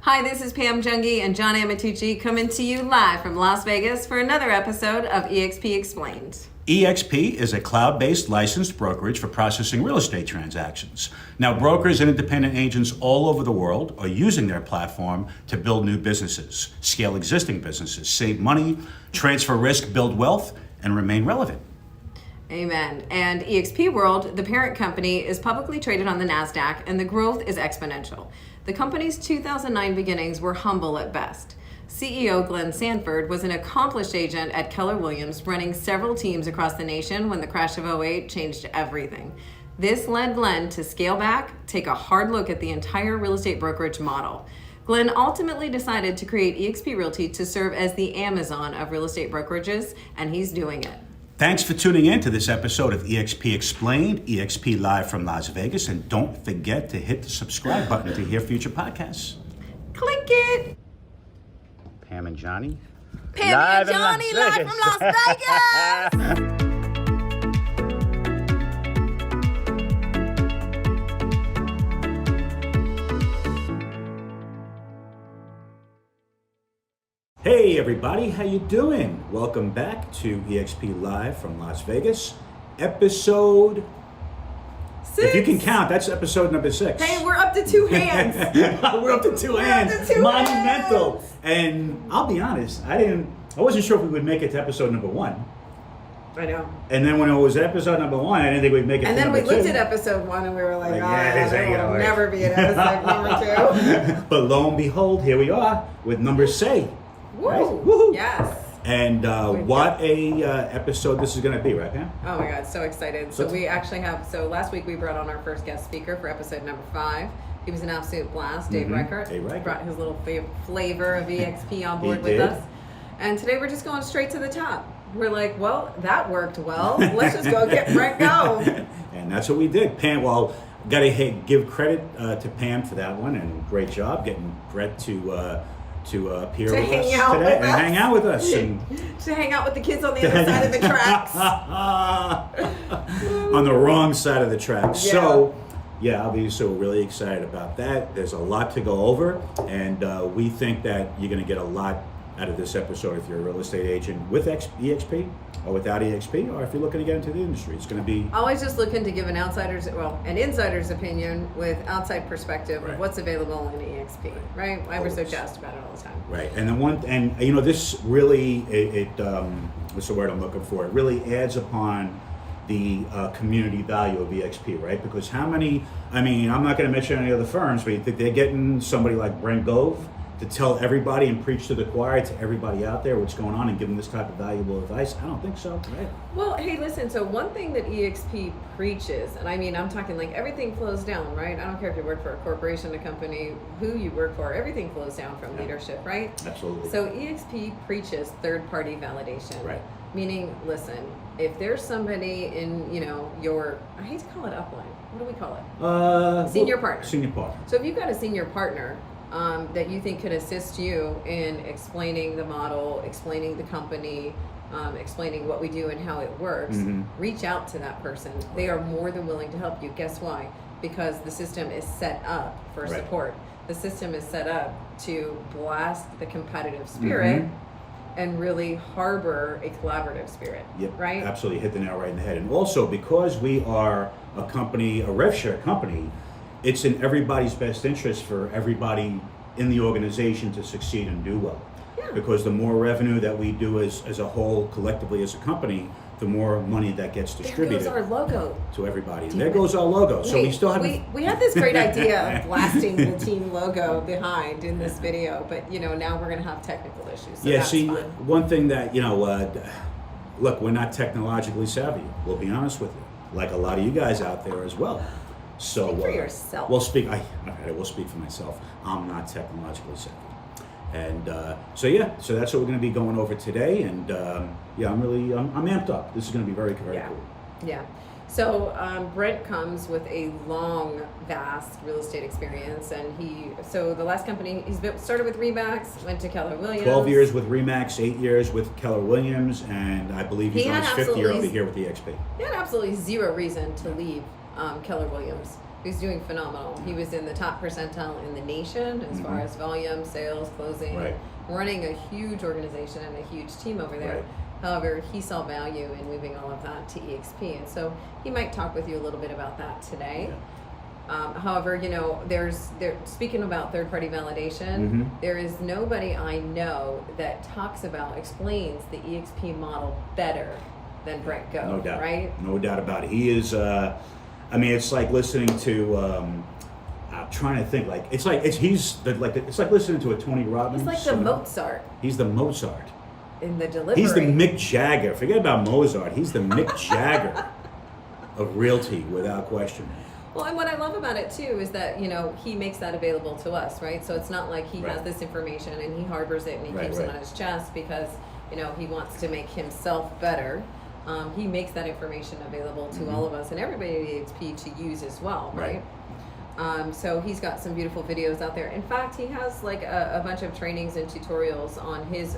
Hi, this is Pam Jungi and John Amatucci coming to you live from Las Vegas for another episode of eXp Explained. eXp is a cloud-based licensed brokerage for processing real estate transactions. Now, brokers and independent agents all over the world are using their platform to build new businesses, scale existing businesses, save money, transfer risk, build wealth, and remain relevant. Amen. And eXp World, the parent company, is publicly traded on the NASDAQ and the growth is exponential. The company's 2009 beginnings were humble at best. CEO Glenn Sanford was an accomplished agent at Keller Williams, running several teams across the nation when the crash of '08 changed everything. This led Glenn to scale back, take a hard look at the entire real estate brokerage model. Glenn ultimately decided to create eXp Realty to serve as the Amazon of real estate brokerages, and he's doing it. Thanks for tuning in to this episode of eXp Explained, eXp live from Las Vegas, and don't forget to hit the subscribe button to hear future podcasts. Click it. Pam and Johnny. Pam and Johnny live from Las Vegas. Hey everybody, how you doing? Welcome back to eXp Live from Las Vegas, episode 6. If you can count, that's episode number 6. Hey, we're up to 2 hands. We're up to two hands. Monumental. And I'll be honest, I wasn't sure if we would make it to episode number 1. I know. And then when it was episode number 1, I didn't think we'd make it to number 2. And then we looked at episode 1 and we were like, this ain't there gonna will work. never be an episode number 2. But lo and behold, here we are with number 6. Woo! Right? Woo-hoo. Yes. And what a episode this is going to be, right, Pam? Oh my God, so excited. So we actually have, last week we brought on our first guest speaker for episode number 5. He was an absolute blast, Dave Reichert. Dave Reichert. Brought his little flavor of eXp on board with did. us. And today we're just going straight to the top. We're like, well, that worked well. Let's just go get Brent going. And that's what we did. Pam, well, got to give credit to Pam for that one, and great job getting Brett to appear with us today and hang out with us. And to hang out with the kids on the other side of the tracks. On the wrong side of the tracks. Yeah. So, yeah, obviously we're really excited about that. There's a lot to go over, and we think that you're going to get a lot out of this episode if you're a real estate agent with eXp or without eXp, or if you're looking to get into the industry. It's going to be always just looking to give an insider's opinion with outside perspective Right. of what's available in eXp, right? Why we're so jazzed about it all the time. right. And this really what's the word I'm looking for? It really adds upon the community value of eXp, right? Because I'm not going to mention any other firms, but you think they're getting somebody like Brent Gove to tell everybody and preach to the choir to everybody out there what's going on and give them this type of valuable advice? I don't think so, right? Well, hey, listen, so one thing that eXp preaches, and I'm talking like everything flows down, right? I don't care if you work for a corporation, a company, who you work for, everything flows down from leadership, right? Absolutely. So eXp preaches third-party validation. Right. Meaning, listen, if there's somebody in, your, I hate to call it upline, what do we call it? Senior partner. Senior partner. So if you've got a senior partner that you think could assist you in explaining the model, explaining the company, explaining what we do and how it works, reach out to that person. They are more than willing to help you. Guess why? Because the system is set up for support. The system is set up to blast the competitive spirit and really harbor a collaborative spirit. Yep, right? Absolutely, hit the nail right in the head. And also, because we are a company, a rev share company, it's in everybody's best interest for everybody in the organization to succeed and do well. Yeah. Because the more revenue that we do as a whole, collectively as a company, the more money that gets distributed. There goes our logo. To everybody. And there goes our logo. So we still have. We had this great idea of blasting the team logo behind in this video, but now we're going to have technical issues. So that's fine. One thing that look, we're not technologically savvy. We'll be honest with you, like a lot of you guys out there as well. So speak for yourself. We'll speak. I will speak for myself. I'm not technologically savvy, and so that's what we're going to be going over today. And I'm amped up. This is going to be very cool. Yeah. So Brent comes with a long, vast real estate experience, and the last company started with Remax, went to Keller Williams. 12 years with Remax, 8 years with Keller Williams, and I believe he's on his 5th year over here with eXp. He had absolutely zero reason to leave Keller Williams. He's doing phenomenal. He was in the top percentile in the nation as far as volume, sales, closing, Right. running a huge organization and a huge team over there. Right. However, he saw value in moving all of that to eXp, and so he might talk with you a little bit about that today. However, you know, speaking about third-party validation, there is nobody I know that explains the eXp model better than Brent Gove, No doubt. right? No doubt about it. He is. I mean, it's like listening to. I'm trying to think. It's like listening to a Tony Robbins. He's like the Mozart He's the Mozart. in the delivery. He's the Mick Jagger. Forget about Mozart. He's the Mick Jagger of realty, without question. Well, and what I love about it too is that, you know, he makes that available to us, right? So it's not like he has this information and he harbors it and he keeps it on his chest because, you know, he wants to make himself better. He makes that information available to all of us and everybody at eXp to use as well, right? So he's got some beautiful videos out there. In fact, he has like a bunch of trainings and tutorials on his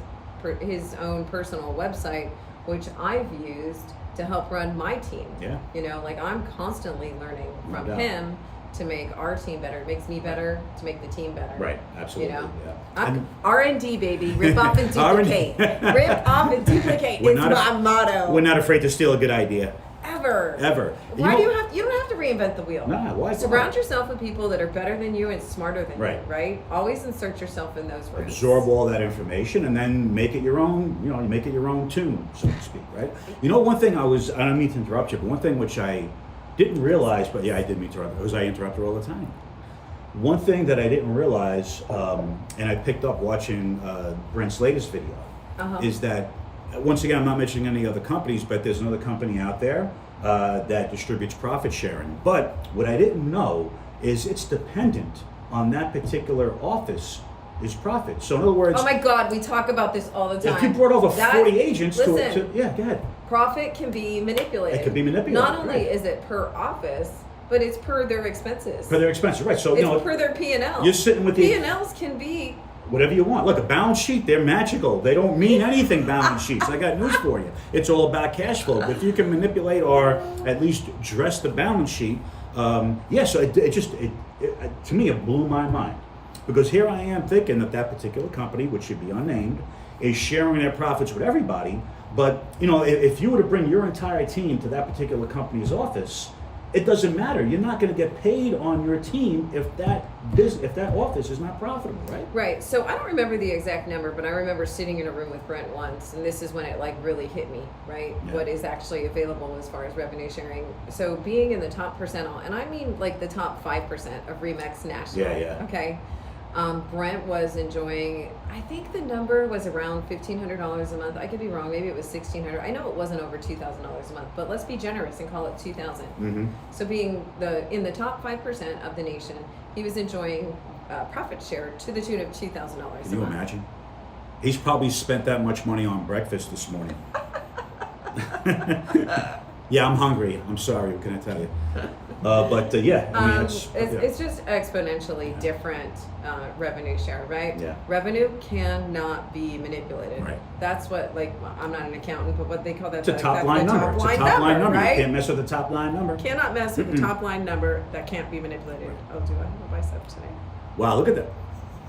own personal website, which I've used to help run my team. Yeah. You know, like I'm constantly learning from him to make our team better. It makes me better to make the team better. Right, absolutely. You know, Yeah. R&D, baby, rip off and duplicate. Rip off and duplicate. It's my motto. We're not afraid to steal a good idea. Ever. Why do you have? You don't have to reinvent the wheel. Nah, why? Surround yourself with people that are better than you and smarter than you. Right. Always insert yourself in those rooms. Absorb all that information and then make it your own. You know, you make it your own tune, so to speak. Right. You know, one thing I don't mean to interrupt you, but one thing which I didn't realize, but yeah, I did mean to interrupt, because I interrupt her all the time. One thing that I didn't realize, and I picked up watching Brent's latest video, is that, once again, I'm not mentioning any other companies, but there's another company out there that distributes profit sharing. But what I didn't know is it's dependent on that particular office is profit. So in other words, oh my God, we talk about this all the time. if you brought over 40 agents listen, yeah, go ahead. Profit can be manipulated. It can be manipulated. Not only is it per office, but it's per their expenses. Per their expenses, right? So it's per their P&L. You're sitting with the P&Ls can be whatever you want. Look, a balance sheet, they're magical. They don't mean anything, balance sheets. I got news for you. It's all about cash flow. But if you can manipulate or at least dress the balance sheet, so to me, it blew my mind. Because here I am thinking that particular company, which should be unnamed, is sharing their profits with everybody. But, you know, if you were to bring your entire team to that particular company's office, it doesn't matter. You're not going to get paid on your team if that office is not profitable, right? Right. So I don't remember the exact number, but I remember sitting in a room with Brent once, and this is when it like really hit me, right? Yeah. What is actually available as far as revenue sharing. So being in the top percentile, and I mean like the top 5% of Remax National. Yeah. Okay. Brent was enjoying, I think the number was around $1,500 a month. I could be wrong. Maybe it was $1,600. I know it wasn't over $2,000 a month, but let's be generous and call it $2,000. So being in the top 5% of the nation, he was enjoying profit share to the tune of $2,000 a month. Can you imagine? He's probably spent that much money on breakfast this morning. Yeah, I'm hungry. I'm sorry. What can I tell you? Yeah, I mean, it's just exponentially different revenue share, right? Yeah. Revenue cannot be manipulated. Right. That's what, like, I'm not an accountant, but what they call that. It's a top line number. It's a top line number. Right? You can't mess with the top line number. Cannot mess with the top line number that can't be manipulated. Right. Oh, do I have a bicep today? Wow, look at that.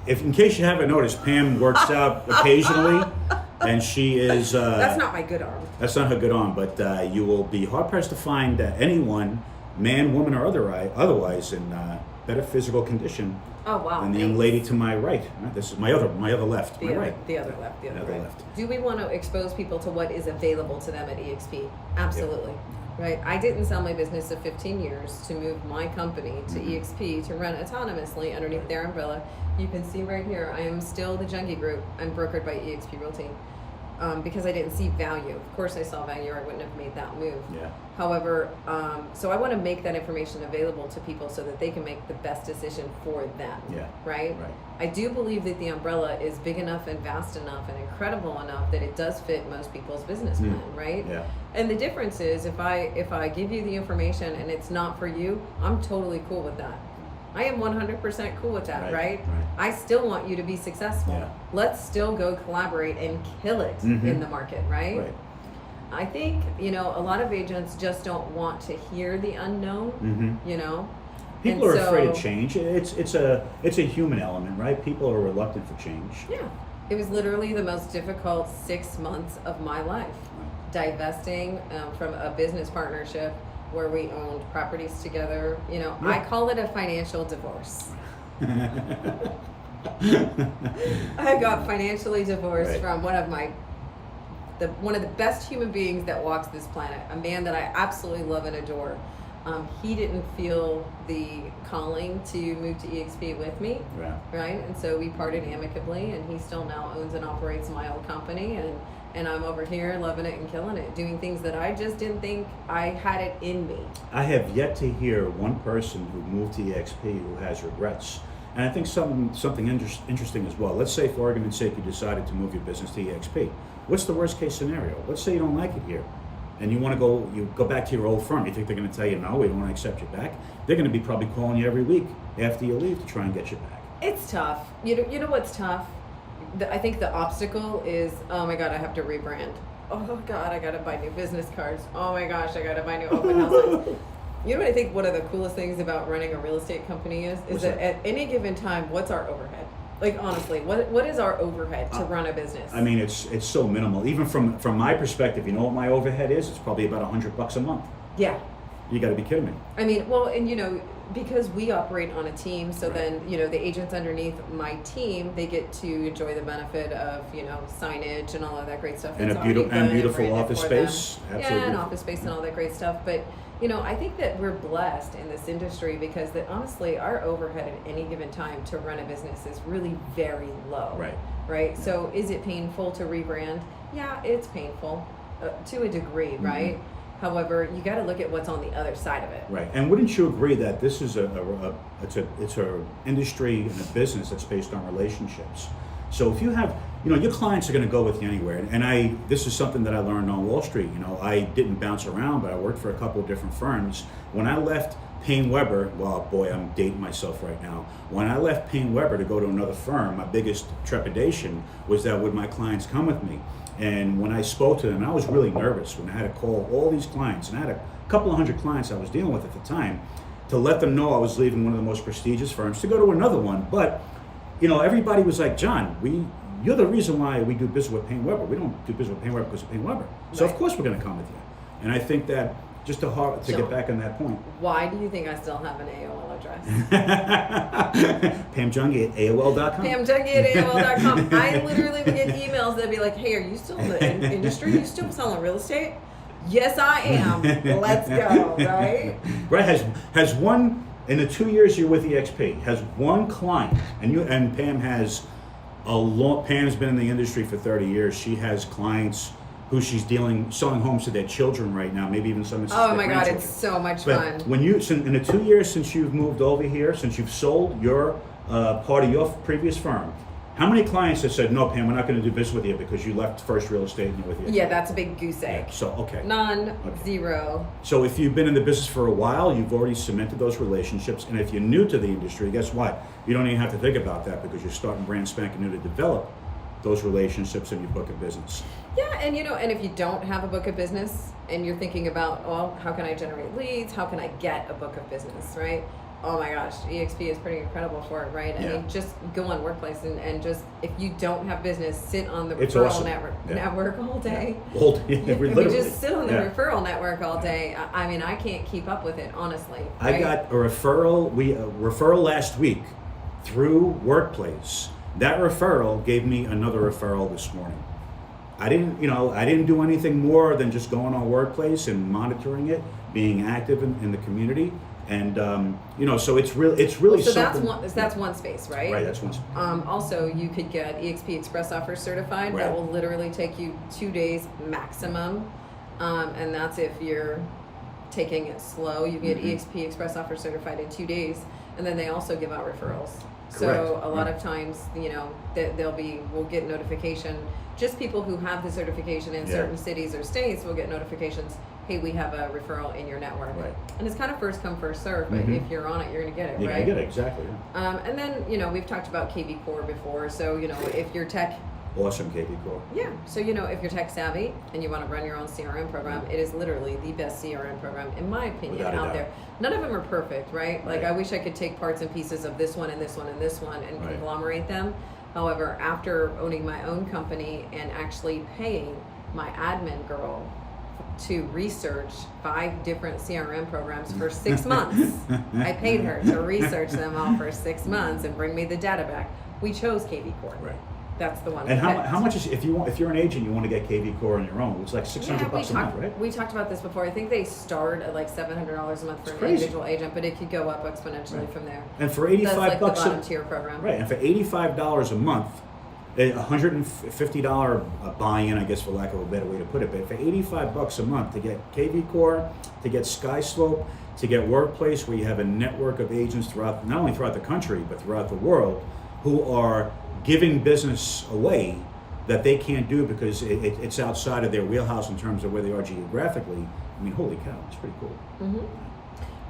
In case you haven't noticed, Pam works out occasionally, and she is... that's not my good arm. That's not her good arm, but you will be hard-pressed to find anyone, man, woman, or otherwise, in better physical condition than the young lady to my right. This is my other left, my right. The other left, the other right. Do we want to expose people to what is available to them at eXp? Absolutely. Yep. Right. I didn't sell my business of 15 years to move my company to eXp to run autonomously underneath their umbrella. You can see right here, I am still the Junkie Group. I'm brokered by eXp Realty because I didn't see value. Of course I saw value or I wouldn't have made that move. Yeah. However, so I want to make that information available to people so that they can make the best decision for them. Yeah. Right? I do believe that the umbrella is big enough and vast enough and incredible enough that it does fit most people's business plan, right? Yeah. And the difference is if I give you the information and it's not for you, I'm totally cool with that. I am 100% cool with that, right? I still want you to be successful. Yeah. Let's still go collaborate and kill it in the market, right? I think, a lot of agents just don't want to hear the unknown, People And are afraid of so- change. It's a human element, right? People are reluctant for change. Yeah. It was literally the most difficult 6 months of my life. Divesting from a business partnership where we owned properties together. You know, Yeah. I call it a financial divorce. I got financially divorced Right. from one of the best human beings that walks this planet, a man that I absolutely love and adore. He didn't feel the calling to move to eXp with me, Yeah. right? And so we parted amicably, and he still now owns and operates my old company, and I'm over here loving it and killing it, doing things that I just didn't think I had it in me. I have yet to hear one person who moved to eXp who has regrets. And I think something interesting as well. Let's say, for argument's sake, you decided to move your business to eXp. What's the worst case scenario? Let's say you don't like it here, and you want to go back to your old firm. You think they're going to tell you no, we don't want to accept you back? They're going to be probably calling you every week after you leave to try and get you back. It's tough. You know what's tough? I think the obstacle is, oh my God, I have to rebrand. Oh God, I got to buy new business cards. Oh my gosh, I got to buy new open houses. You know what I think one of the coolest things about running a real estate company is What's that that? at any given time, what's our overhead? Like honestly, what is our overhead to run a business? I mean, it's so minimal. Even from my perspective, you know what my overhead is? It's probably about $100 a month. Yeah. You got to be kidding me. I mean, well, and you know, because we operate on a team, so Right. then, you know, the agents underneath my team, they get to enjoy the benefit of, you know, signage and all of that great stuff. And that's a beautiful already done beautiful branded office for them. space. Yeah, Absolutely. and beautiful. office space and all that great stuff. But, you know, I think that we're blessed in this industry because that honestly, our overhead at any given time to run a business is really very low. Right. Right. So is it painful to rebrand? Yeah, it's painful to a degree, right? However, you got to look at what's on the other side of it. Right, and wouldn't you agree that this is it's a industry and a business that's based on relationships? So if you have, you know, your clients are going to go with you anywhere, and this is something that I learned on Wall Street. You know, I didn't bounce around, but I worked for a couple of different firms. When I left Payne Weber, well, boy, I'm dating myself right now. When I left Payne Weber to go to another firm, my biggest trepidation was that would my clients come with me? And when I spoke to them, I was really nervous when I had to call all these clients, and I had a couple of hundred clients I was dealing with at the time, to let them know I was leaving one of the most prestigious firms to go to another one. But, you know, everybody was like, John, you're the reason why we do business with Payne Weber. We don't do business with Payne Weber because of Payne Weber. So Right. of course we're going to come with you. And I think that just to get back on that point. Why do you think I still have an AOL address? Pam Jungi at AOL.com. Pam Jungi at AOL.com. I literally would get emails that'd be like, hey, are you still in the industry? You still selling real estate? Yes, I am. Let's go, right? Right, has one, in the 2 years you're with eXp, has one client, and Pam has Pam's been in the industry for 30 years. She has clients who she's selling homes to their children right now, maybe even some Oh my God, it's so much fun. But in the 2 years since you've moved over here, since you've sold your part of your previous firm, how many clients have said, no, Pam, we're not going to do business with you because you left First Real Estate and you're with you? Yeah, that's a big goose egg. So, okay. None, Okay. zero. So if you've been in the business for a while, you've already cemented those relationships. And if you're new to the industry, guess what? You don't even have to think about that because you're starting brand spanking new to develop those relationships in your book of business. Yeah, and you know, and if you don't have a book of business and you're thinking about, well, how can I generate leads? How can I get a book of business, right? Oh my gosh, eXp is pretty incredible for it, right? Yeah. I mean, just go on Workplace and just, if you don't have business, sit on the It's referral awesome. network all day. Yeah, Yeah, we literally. just sit on the Yeah. referral network all day. I mean, I can't keep up with it, honestly. I right? got a referral last week through Workplace. That referral gave me another referral this morning. I didn't do anything more than just going on Workplace and monitoring it, being active in the community, and so it's really So something. that's one space, right? Right, that's one. Also, you could get eXp Express Offer certified. That Right. will literally take you 2 days maximum, and that's if you're taking it slow. You can get eXp Express Offer certified in 2 days, and then they also give out referrals. So Correct. a lot of times, we'll get notification. Just people who have the certification in Yeah. certain cities or states will get notifications. Hey, we have a referral in your network. Right. And it's kind of first come, first serve, but if you're on it, you're going to get it, Yeah, right? I get it, exactly. Yeah. And then, we've talked about KV Core before. So, if your tech Awesome, KV Core. Yeah. So, if you're tech savvy and you want to run your own CRM program, it is literally the best CRM program, in my opinion, Without a out doubt. there. None of them are perfect, right? Like, Right. I wish I could take parts and pieces of this one and this one and this one and Right. conglomerate them. However, after owning my own company and actually paying my admin girl to research 5 different CRM programs for 6 months, I paid her to research them all for 6 months and bring me the data back. We chose KV Core. Right. That's the one. And we how, picked. how much is, if you're an agent, you want to get KV Core on your own, it's like $600 a month, right? We talked about this before. I think they start at like $700 a month for an crazy. individual agent, but it could go up exponentially from there. And for That's 85 like bucks the bottom tier program. right, and for $85 a month, a $150 buy-in, I guess, for lack of a better way to put it, but for 85 bucks a month to get KV Core, to get SkySlope, to get Workplace, where you have a network of agents throughout, not only throughout the country, but throughout the world, who are giving business away that they can't do because it's outside of their wheelhouse in terms of where they are geographically. I mean, holy cow, it's pretty cool. Mm-hmm.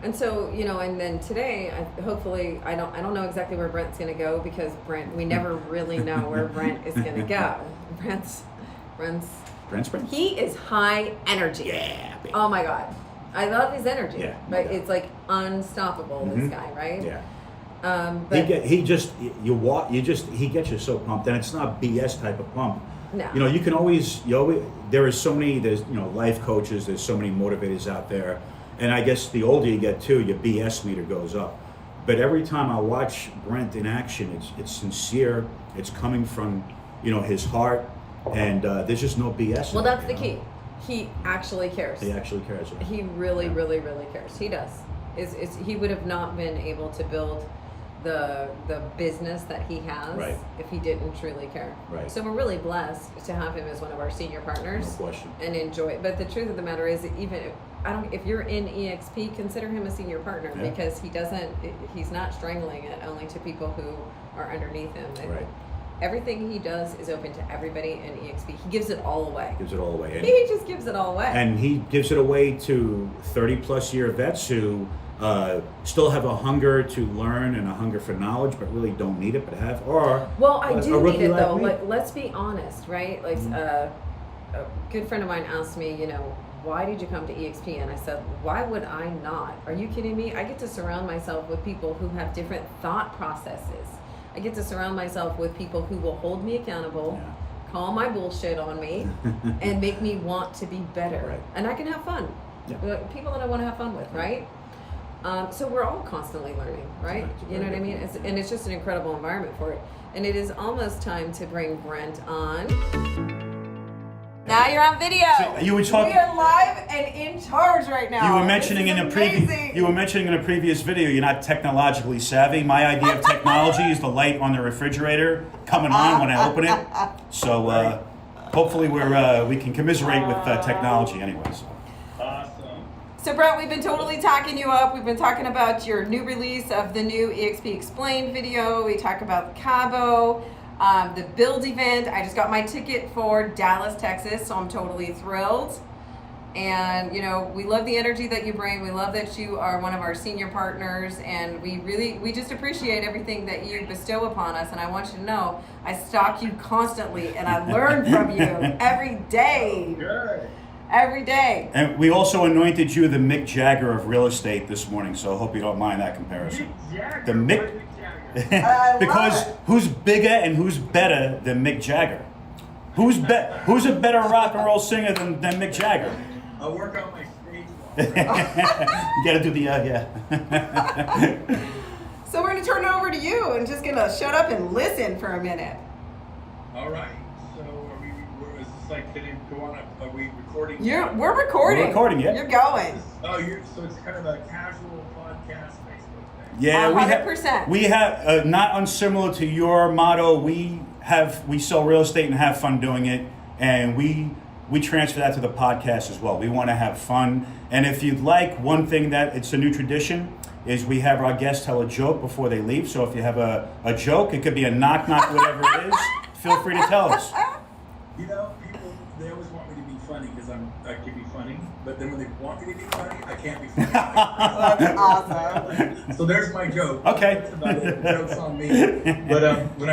And so, and then today, hopefully, I don't know exactly where Brent's going to go because we never really know where Brent is going to go. Brent's, he is high energy. Yeah. Baby. Oh my God. I love his energy. Yeah, But yeah. it's like unstoppable, this guy, right? Yeah. But He gets you so pumped, and it's not BS type of pump. No. There's so many, life coaches, there's so many motivators out there, and I guess the older you get too, your BS meter goes up. But every time I watch Brent in action, it's sincere, it's coming from, his heart, and there's just no BS. well, that's the key. He actually cares. He actually cares. Right? He really, really, really cares. He does. He would have not been able to build the business that he has Right. if he didn't truly care. Right. So we're really blessed to have him as one of our senior partners. No question. And enjoy it. But the truth of the matter is, if you're in eXp, consider him a senior partner Yeah. because he's not strangling it only to people who are underneath him. And Right. everything he does is open to everybody in eXp. He gives it all away. Gives it all away. He just gives it all away. And he gives it away to 30-plus year vets who still have a hunger to learn and a hunger for knowledge, but really don't need it, but have, or well, I a do rookie need it like though. me. Like, let's be honest, right? Like, a good friend of mine asked me, why did you come to eXp? And I said, why would I not? Are you kidding me? I get to surround myself with people who have different thought processes. I get to surround myself with people who will hold me accountable, Yeah. call my bullshit on me, and make me want to be better. Right. And I can have fun. Yeah. People that I want to have fun with, right? So we're all constantly learning, right? That's You know what I mean? very And it's just an incredible environment for it. And it is almost time to bring Brent on. Now you're on video. So you were talking- We are live and in charge right now. You were mentioning This in is a previous. amazing. You were mentioning in a previous video. You're not technologically savvy. My idea of technology is the light on the refrigerator coming on when I open it. So hopefully we can commiserate with technology, anyways. Awesome. So Brent, we've been totally talking you up. We've been talking about your new release of the new eXp Explained video. We talk about Cabo, the build event. I just got my ticket for Dallas, Texas, so I'm totally thrilled. And we love the energy that you bring. We love that you are one of our senior partners, and we just appreciate everything that you bestow upon us. And I want you to know, I stalk you constantly, and I learn from you every day. Good. Every day. And we also anointed you the Mick Jagger of real estate this morning, so I hope you don't mind that comparison. Mick Jagger. The Mick- Why Mick Jagger? I Because love it. who's bigger and who's better than Mick Jagger? Who's a better rock and roll singer than Mick Jagger? I'll work on my stage walk. You gotta do the yeah. So we're gonna turn it over to you and just gonna shut up and listen for a minute. All right. So is this like, can it go on? Are we recording? We're recording. We're recording, yeah. You're going. Oh, so it's kind of a casual podcast Facebook thing. Yeah, 100%. we have not unsimilar to your motto. We sell real estate and have fun doing it, and we transfer that to the podcast as well. We want to have fun, and if you'd like, one thing that it's a new tradition is we have our guests tell a joke before they leave. So if you have a joke, it could be a knock, whatever it is, feel free to tell us. People, they always want me to be funny. funny because I can be funny, but then when they want me to be funny, I can't be funny. That's awesome. So there's my joke. Okay. That's about it. The joke's on me. But when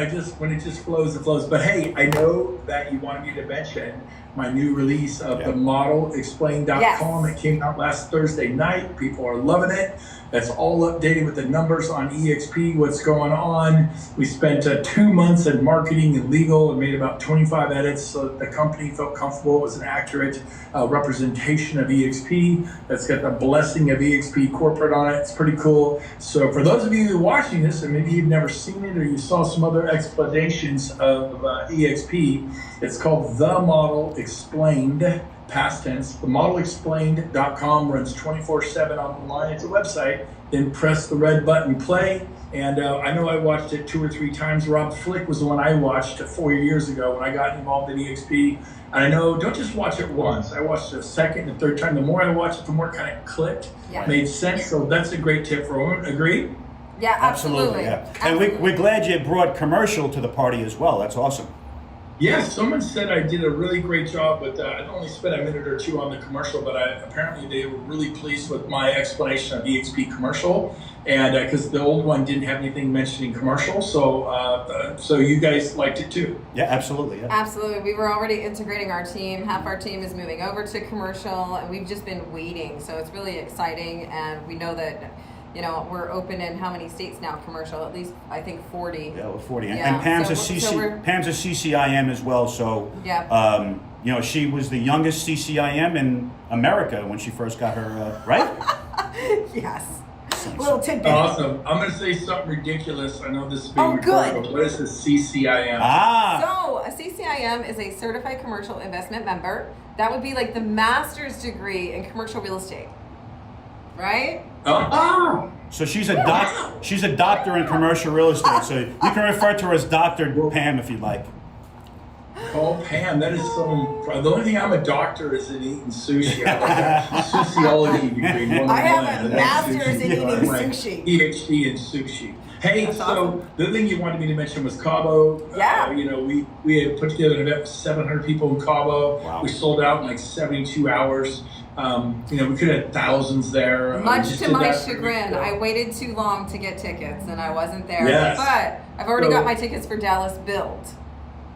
it just flows, it flows. But hey, I know that you wanted me to mention my new release of the modelexplain.com. Yes. It came out last Thursday night. People are loving it. That's all updated with the numbers on eXp, what's going on. We spent 2 months in marketing and legal and made about 25 edits so that the company felt comfortable it was an accurate representation of eXp. That's got the blessing of eXp corporate on it. It's pretty cool. So for those of you who are watching this, and maybe you've never seen it or you saw some other explanations of eXp, it's called The Model Explained. Past tense. The modelexplained.com runs 24/7 online. It's a website. Then press the red button, play. And I know I watched it 2 or 3 times. Rob Flick was the one I watched 4 years ago when I got involved in eXp. And I know, don't just watch it once. I watched it a second and third time. The more I watched it, the more it kind of clicked, made sense. So that's a great tip for women. Agree? Yeah, absolutely. Yeah. And we're glad you brought commercial to the party as well. That's awesome. Yes, someone said I did a really great job, but I only spent a minute or two on the commercial, but apparently they were really pleased with my explanation of eXp commercial, and because the old one didn't have anything mentioning commercial, so you guys liked it too. Yeah, absolutely. Yeah. Absolutely. We were already integrating our team. Half our team is moving over to commercial, and we've just been waiting. So it's really exciting, and we know that we're open in how many states now, commercial? At least, I think, 40. Yeah, 40. Yeah. And Pam's So a CCIM as well, so, she was the youngest CCIM in America when she first got her, right? Yes. Little tidbit. Awesome. I'm going to say something ridiculous. I know this is being good. recorded, but what is a CCIM? So a CCIM is a Certified Commercial Investment Member. That would be like the master's degree in commercial real estate, right? So she's a doctor in commercial real estate. So you can refer to her as Dr. Pam if you'd like. Oh, Pam, that is so. The only thing I'm a doctor is in eating sushi. I have a sociology degree. I have a master's in eating sushi. PhD in sushi. Hey, That's so awesome. the other thing you wanted me to mention was Cabo. Yeah. We had put together an event with 700 people in Cabo. Wow. We sold out in like 72 hours. We could have had thousands there. Much to my chagrin, I waited too long to get tickets, and I wasn't there. Yes. But I've already got my tickets for Dallas Build.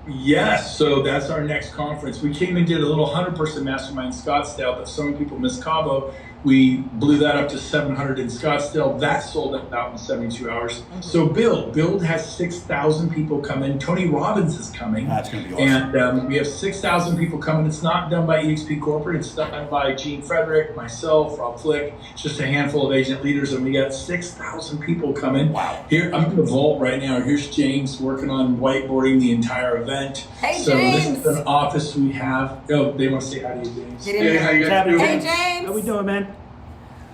Yes, so that's our next conference. We came and did a little 100-person mastermind in Scottsdale, but so many people missed Cabo. We blew that up to 700 in Scottsdale. That sold out in 72 hours. Mm-hmm. So Build has 6,000 people coming. Tony Robbins is coming. That's going to be awesome. And we have 6,000 people coming. It's not done by eXp Corporate. It's done by Gene Frederick, myself, Rob Flick. It's just a handful of agent leaders, and we got 6,000 people coming. Wow. Here, I'm going to vault right now. Here's James working on whiteboarding the entire event. Hey, so James. this is an office we have. Oh, they want to say hi to you, James. Get in here. How you guys doing? Hey, James. How we doing, man?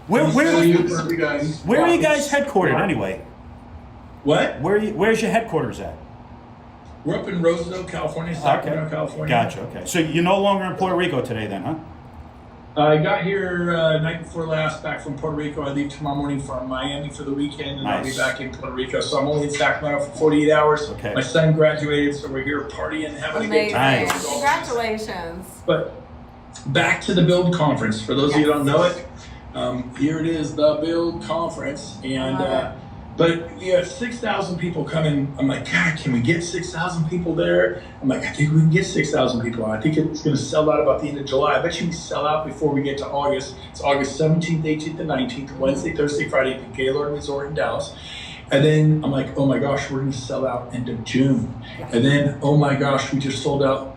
Where Where are you guys headquartered anyway? What? Where's your headquarters at? We're up in Roseville, California, Sacramento, California. Gotcha. Okay. So you're no longer in Puerto Rico today, then, huh? I got here night before last, back from Puerto Rico. I leave tomorrow morning for Miami for the weekend, and I'll be back in Puerto Rico. So I'm only in Sacramento for 48 hours. Okay. My son graduated, so we're here partying, having a good time. Nice. Congratulations. But back to the Build Conference. For those of you who don't know it, here it is, the Build Conference. And but we have 6,000 people coming. I'm like, God, can we get 6,000 people there? I'm like, I think we can get 6,000 people. I think it's going to sell out about the end of July. I bet you we sell out before we get to August. It's August 17th, 18th, and 19th, Wednesday, Thursday, Friday at the Gaylord Resort in Dallas. And then I'm like, oh my gosh, we're going to sell out end of June. And then, oh my gosh, we just sold out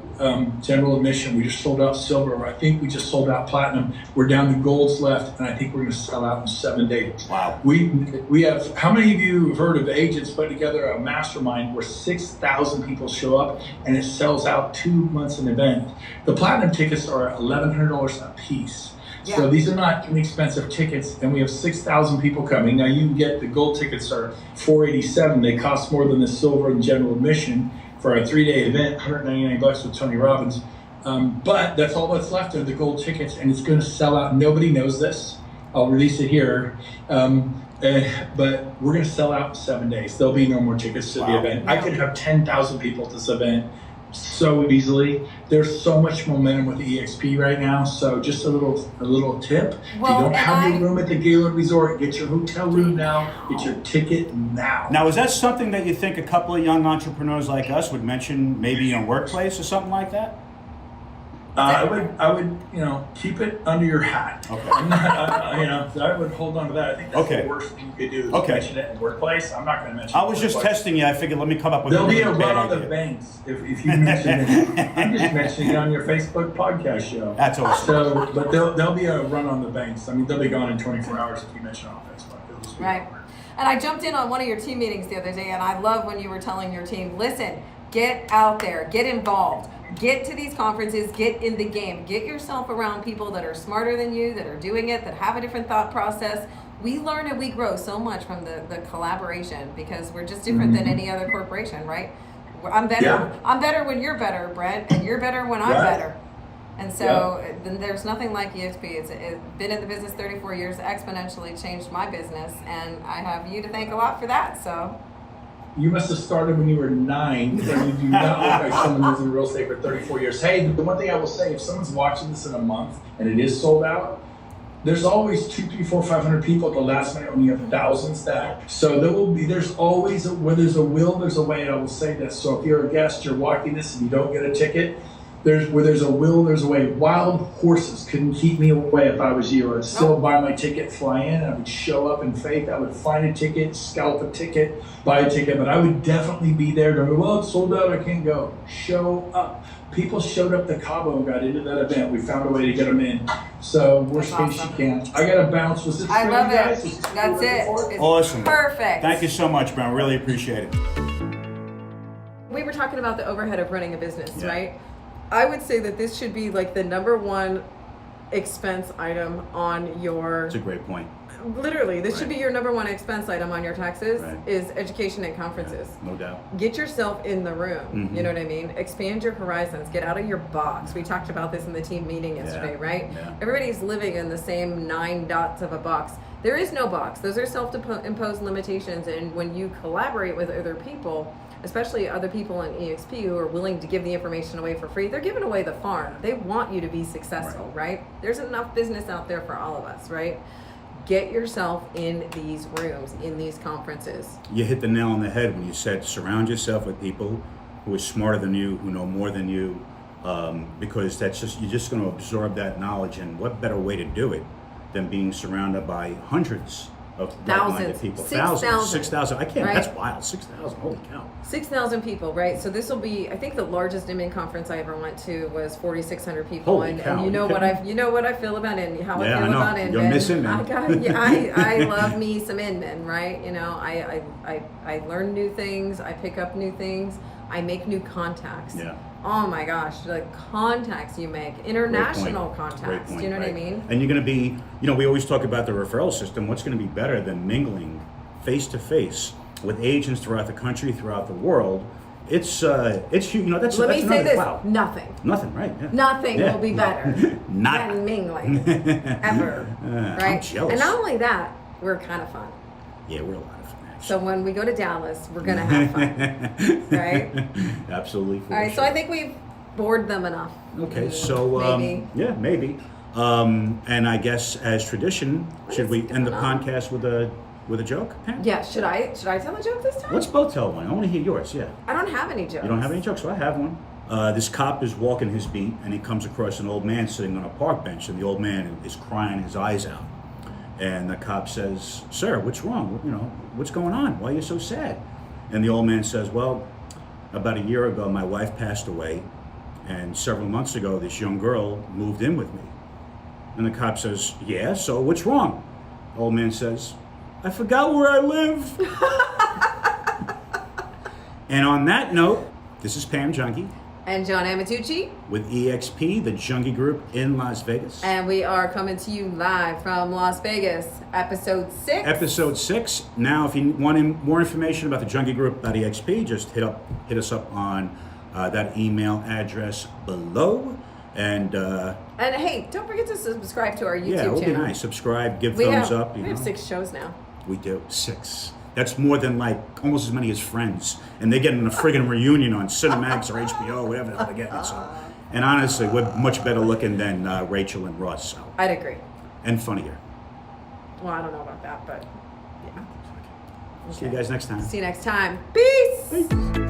general admission. We just sold out silver. I think we just sold out platinum. We're down to golds left, and I think we're going to sell out in 7 days. Wow. We have, how many of you have heard of agents putting together a mastermind where 6,000 people show up and it sells out 2 months in advance? The platinum tickets are $1,100 a piece. Yeah. So these are not inexpensive tickets, and we have 6,000 people coming. Now you can get the gold tickets are $487. They cost more than the silver and general admission for a 3-day event, $199 with Tony Robbins. But that's all that's left are the gold tickets, and it's going to sell out. Nobody knows this. I'll release it here. But we're going to sell out in 7 days. There'll be no more tickets to the event. I could have 10,000 people at this event, so easily. There's so much momentum with eXp right now. So just a little tip. Well, if you don't have and your room at the Gaylord Resort, get your hotel room now. Get your ticket now. Now, is that something that you think a couple of young entrepreneurs like us would mention, maybe in a workplace or something like that? I would, keep it under your hat. Okay. I'm not, I would hold on to that. I think that's Okay. the worst thing you could do is Okay. mention it in the workplace. I'm not going to mention it. I was just testing you. I figured, let me come up with There'll a be a really run bad on the idea. banks if you mention it. I'm just mentioning it on your Facebook podcast show. That's awesome. So, but there'll be a run on the banks. I mean, they'll be gone in 24 hours if you mention it on Facebook. It'll just be Right. over. And I jumped in on one of your team meetings the other day, and I love when you were telling your team, listen, get out there, get involved, get to these conferences, get in the game, get yourself around people that are smarter than you, that are doing it, that have a different thought process. We learn and we grow so much from the collaboration because we're just different than any other corporation, right? I'm better. Yeah. I'm better when you're better, Brent, and you're better when I'm Right. better. And so then there's nothing like eXp. It's been in the business 34 years, exponentially changed my business, and I have you to thank a lot for that. So You must have started when you were 9, because you do not look like someone who's in real estate for 34 years. Hey, the one thing I will say, if someone's watching this in a month and it is sold out, there's always 2, 3, 4, 500 people at the last minute when you have thousands that. So there's always, where there's a will, there's a way, and I will say this. So if you're a guest, you're watching this and you don't get a ticket, where there's a will, there's a way. Wild horses couldn't keep me away if I was you. I'd still buy my ticket, fly in, I would show up in faith. I would find a ticket, scalp a ticket, buy a ticket, but I would definitely be there. Don't go, well, it's sold out, I can't go. Show up. People showed up to Cabo and got into that event. We found a way to get them in. So worst That's case awesome. you can. I got to bounce. Was this I for love you guys? it. Was this That's what you were it. looking for? It's Awesome. perfect. Thank you so much, man. Really appreciate it. We were talking about the overhead of running a business, Yeah. right? I would say that this should be like the number one expense item on your, That's a great point. literally, this should Right. be your number one expense item on your taxes Right. is education and conferences. No doubt. Get yourself in the room. Mhm. You know what I mean? Expand your horizons. Get out of your box. We talked about this in the team meeting yesterday, right? Yeah. Everybody's living in the same 9 dots of a box. There is no box. Those are self-imposed limitations. And when you collaborate with other people, especially other people in eXp who are willing to give the information away for free, they're giving away the farm. They want you to be successful, right? There's enough business out there for all of us, right? Get yourself in these rooms, in these conferences. You hit the nail on the head when you said surround yourself with people who are smarter than you, who know more than you, because you're just going to absorb that knowledge. And what better way to do it than being surrounded by hundreds of like-minded Thousands. people? 6,000. 6,000. I can't. Right. That's wild. 6,000. Holy cow. 6,000 people, right? So this will be, I think the largest Inman conference I ever went to was 4,600 people. Holy cow, and you know you what kidding I feel about Inman, how Yeah, I I feel know. about Inman. You're missing Inman. I love me some Inman, right? You know, I learn new things, I pick up new things, I make new contacts. Yeah. Oh my gosh, the contacts you make, international Great contacts. point, Do you know what I right. mean? And you're going to be, we always talk about the referral system. What's going to be better than mingling face to face with agents throughout the country, throughout the world? It's huge. That's Let that's me say another this: clout. nothing Right? Yeah. Nothing Yeah. will be better Not. than mingling ever, I'm right? jealous. And not only that, we're kind of fun. Yeah, we're a lot of fun. Actually. So when we go to Dallas, we're gonna have fun, right? Absolutely. All right. So I think we've bored them enough. Okay, so maybe. yeah, maybe. And I guess as tradition, should we end the podcast with a joke? Pam? Yeah. Should I tell a joke this time? Let's both tell one. I want to hear yours. Yeah. I don't have any jokes. You don't have any jokes, so I have one. This cop is walking his beat, and he comes across an old man sitting on a park bench, and the old man is crying his eyes out. And the cop says, "Sir, what's wrong? What's going on? Why are you so sad?" And the old man says, "Well, about a year ago, my wife passed away, and several months ago, this young girl moved in with me." And the cop says, "Yeah, so what's wrong?" The old man says, "I forgot where I live." And on that note, this is Pam Junkie And John Amatucci, with eXp, the Junkie Group in Las Vegas. and we are coming to you live from Las Vegas, episode 6. Episode 6. Now, if you want more information about the Junkie Group.exp, just hit us up on that email address below. And hey, don't forget to subscribe to our YouTube yeah, it would be channel. nice. Subscribe, give thumbs up. We have 6 shows now. We do 6. That's more than like almost as many as Friends, and they're getting a friggin' reunion on Cinemax or HBO, whatever the hell they're getting. So, and honestly, we're much better looking than Rachel and Ross. So, I'd agree. and funnier. Well, I don't know about that, but yeah. See you guys next time. See you next time. Peace. Peace.